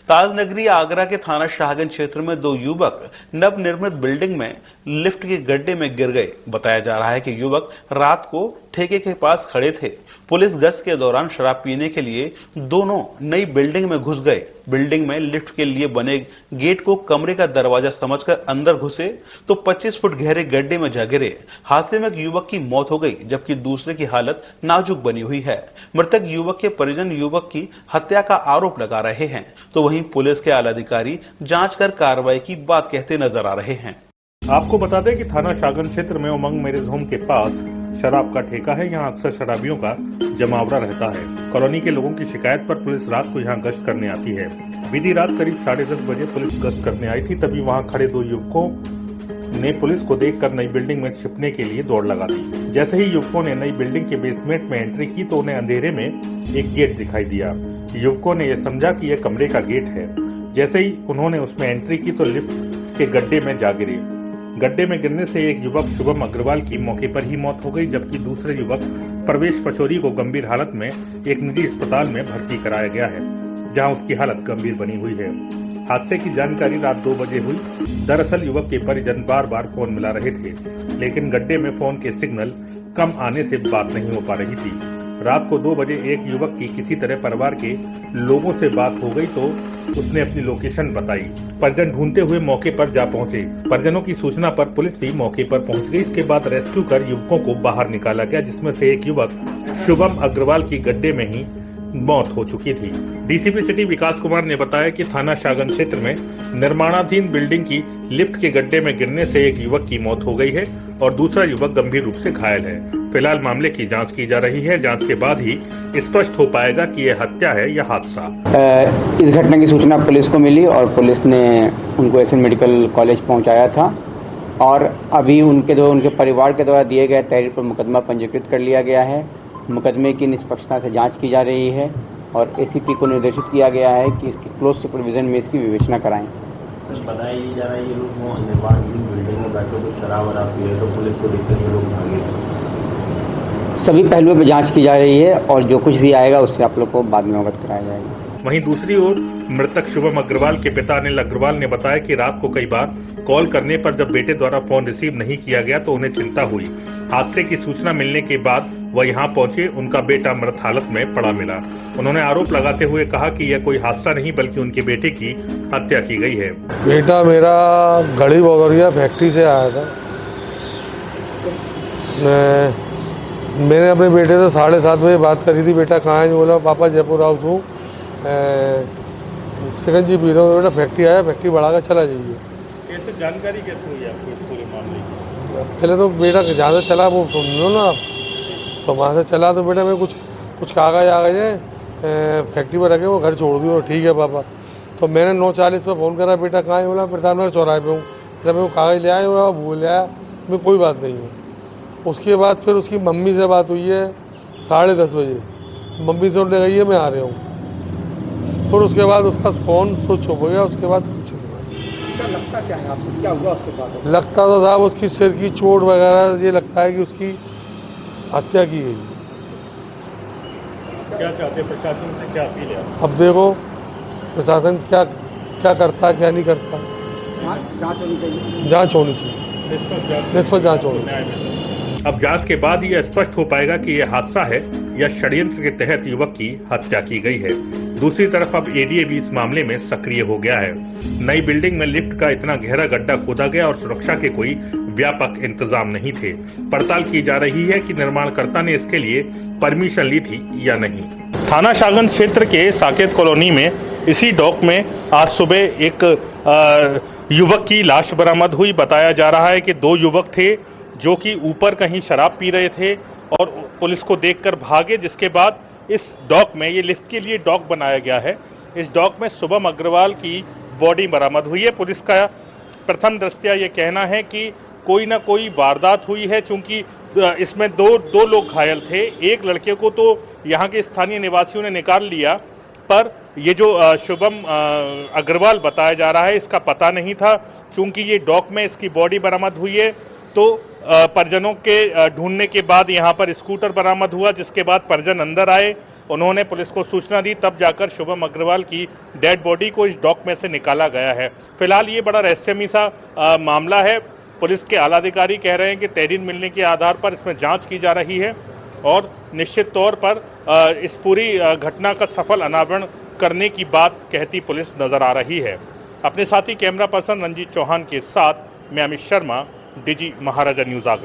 ताजनगरी आगरा के थाना शाहगंज क्षेत्र में दो युवक नवनिर्मित बिल्डिंग में लिफ्ट के गड्ढे में गिर गए। बताया जा रहा है कि युवक रात को ठेके के पास खड़े थे। पुलिस गश्त के दौरान शराब पीने के लिए दोनों नई बिल्डिंग में घुस गए। बिल्डिंग में लिफ्ट के लिए बने गेट को कमरे का दरवाजा समझकर अंदर घुसे तो 25 फुट गहरे गड्ढे में जा गिरे। हादसे में एक युवक की मौत हो गई जबकि दूसरे की हालत नाजुक बनी हुई है। मृतक युवक के परिजन युवक की हत्या का आरोप लगा रहे हैं, तो वहीं पुलिस के आला अधिकारी जांच कर कार्रवाई की बात कहते नजर आ रहे हैं। आपको बता दें कि थाना शाहगंज क्षेत्र में उमंग मैरिज होम के पास शराब का ठेका है। यहाँ अक्सर शराबियों का जमावड़ा रहता है। कॉलोनी के लोगों की शिकायत पर पुलिस रात को यहाँ गश्त करने आती है। बीती रात करीब 10:30 बजे पुलिस गश्त करने आई थी, तभी वहाँ खड़े दो युवकों ने पुलिस को देखकर नई बिल्डिंग में छिपने के लिए दौड़ लगा दी। जैसे ही युवकों ने नई बिल्डिंग के बेसमेंट में एंट्री की तो उन्हें अंधेरे में एक गेट दिखाई दिया। युवकों ने यह समझा कि यह कमरे का गेट है। जैसे ही उन्होंने उसमें एंट्री की तो लिफ्ट के गड्ढे में जा गिरे। गड्ढे में गिरने से एक युवक शुभम अग्रवाल की मौके पर ही मौत हो गई, जबकि दूसरे युवक प्रवेश पचौरी को गंभीर हालत में एक निजी अस्पताल में भर्ती कराया गया है, जहां उसकी हालत गंभीर बनी हुई है। हादसे की जानकारी रात 2 बजे हुई। दरअसल युवक के परिजन बार बार फोन मिला रहे थे, लेकिन गड्ढे में फोन के सिग्नल कम आने से बात नहीं हो पा रही थी। रात को 2 बजे एक युवक की किसी तरह परिवार के लोगों से बात हो गई तो उसने अपनी लोकेशन बताई। परिजन ढूंढते हुए मौके पर जा पहुंचे। परिजनों की सूचना पर पुलिस भी मौके पर पहुंच गई। इसके बाद रेस्क्यू कर युवकों को बाहर निकाला गया, जिसमें से एक युवक शुभम अग्रवाल की गड्ढे में ही मौत हो चुकी थी। डीसीपी सिटी विकास कुमार ने बताया कि थाना शाहगंज क्षेत्र में निर्माणाधीन बिल्डिंग की लिफ्ट के गड्ढे में गिरने से एक युवक की मौत हो गई है और दूसरा युवक गंभीर रूप से घायल है। फिलहाल मामले की जांच की जा रही है। जांच के बाद ही स्पष्ट हो पाएगा कि यह हत्या है या हादसा। इस घटना की सूचना पुलिस को मिली और पुलिस ने उनको एसएन मेडिकल कॉलेज पहुंचाया था और अभी उनके परिवार के द्वारा दिए गए तहरीर पर मुकदमा पंजीकृत कर लिया गया है। मुकदमे की निष्पक्षता से जांच की जा रही है और एसीपी को निर्देशित किया गया है कि इसकी क्लोज सुपरविजन में इसकी विवेचना कराएं। कुछ बताया जा रहा है ये लोग निर्माणाधीन बिल्डिंग में बैठे तो शराब वराब पी रहे तो पुलिस को देखकर ये लोग भागे। सभी पहलुओं पर जांच की जा रही है और जो कुछ भी आएगा उससे आप लोग को बाद में अवगत कराया जाएगा। वहीं दूसरी ओर मृतक शुभम अग्रवाल के पिता अनिल अग्रवाल ने बताया कि रात को कई बार कॉल करने पर जब बेटे द्वारा फोन रिसीव नहीं किया गया तो उन्हें चिंता हुई। हादसे की सूचना मिलने के बाद वह यहां पहुंचे। उनका बेटा मृत हालत में पड़ा मिला। उन्होंने आरोप लगाते हुए कहा कि यह कोई हादसा नहीं बल्कि उनके बेटे की हत्या की गई है। बेटा मेरा घड़ी बगौरिया फैक्ट्री से आया था। मैंने अपने बेटे से 7:30 बजे बात करी थी, बेटा कहाँ है? बोला पापा जयपुर हाउस हूँ, सेकंड जी पी रहा हूँ। बेटा फैक्ट्री आया, फैक्ट्री बढ़ा कर चला जाइए। कैसे जानकारी कैसे हुई आपको इस पूरे मामले की? पहले तो बेटा जहाँ से चला वो सुन लो ना आप, तो वहाँ से चला तो बेटा मैं कुछ कागज आ गए फैक्ट्री पर रखे, वो घर छोड़ दियो। ठीक है पापा। तो मैंने 9:40 पर फ़ोन करा, बेटा कहाँ है? बोला प्रताप नगर चौराहे पे हूँ। बेटा मैं वो कागज़ ले आया, बोला भूल आया, मैं कोई बात नहीं है। उसके बाद फिर उसकी मम्मी से बात हुई है 10:30 बजे, तो मम्मी से उन्होंने कही है मैं आ रहा हूँ। फिर उसके बाद उसका फ़ोन स्विच हो गया। उसके बाद कुछ नहीं। लगता क्या है आपको, क्या हुआ उसके साथ? लगता तो साहब उसकी सिर की चोट वगैरह, ये लगता है कि उसकी हत्या की गई। क्या चाहते हैं प्रशासन से, क्या अपील है? अब देखो प्रशासन क्या करता है क्या नहीं करता। जांच होनी चाहिए, जांच होनी चाहिए, निष्पक्ष जांच होनी चाहिए। अब जांच के बाद यह स्पष्ट हो पाएगा कि यह हादसा है या षड्यंत्र के तहत युवक की हत्या की गई है। दूसरी तरफ अब एडीए भी इस मामले में सक्रिय हो गया है। नई बिल्डिंग में लिफ्ट का इतना गहरा गड्ढा खोदा गया और सुरक्षा के कोई व्यापक इंतजाम नहीं थे। पड़ताल की जा रही है कि निर्माणकर्ता ने इसके लिए परमिशन ली थी या नहीं। थाना शाहगंज क्षेत्र के साकेत कॉलोनी में इसी डॉक में आज सुबह एक युवक की लाश बरामद हुई। बताया जा रहा है कि 2 युवक थे जो कि ऊपर कहीं शराब पी रहे थे और पुलिस को देखकर भागे, जिसके बाद इस डॉक में, ये लिफ्ट के लिए डॉक बनाया गया है, इस डॉक में शुभम अग्रवाल की बॉडी बरामद हुई है। पुलिस का प्रथम दृष्टया ये कहना है कि कोई ना कोई वारदात हुई है, चूंकि इसमें दो लोग घायल थे। एक लड़के को तो यहाँ के स्थानीय निवासियों ने निकाल लिया, पर ये जो शुभम अग्रवाल बताया जा रहा है इसका पता नहीं था। चूंकि ये डॉक में इसकी बॉडी बरामद हुई है तो परिजनों के ढूंढने के बाद यहाँ पर स्कूटर बरामद हुआ, जिसके बाद परिजन अंदर आए उन्होंने पुलिस को सूचना दी, तब जाकर शुभम अग्रवाल की डेड बॉडी को इस डॉक में से निकाला गया है। फिलहाल ये बड़ा रहस्यमयी सा मामला है। पुलिस के आला अधिकारी कह रहे हैं कि तहरीर मिलने के आधार पर इसमें जांच की जा रही है और निश्चित तौर पर इस पूरी घटना का सफल अनावरण करने की बात कहती पुलिस नजर आ रही है। अपने साथी कैमरा पर्सन रंजीत चौहान के साथ मैं अमित शर्मा, डीजी महाराजा न्यूज़ आगरा।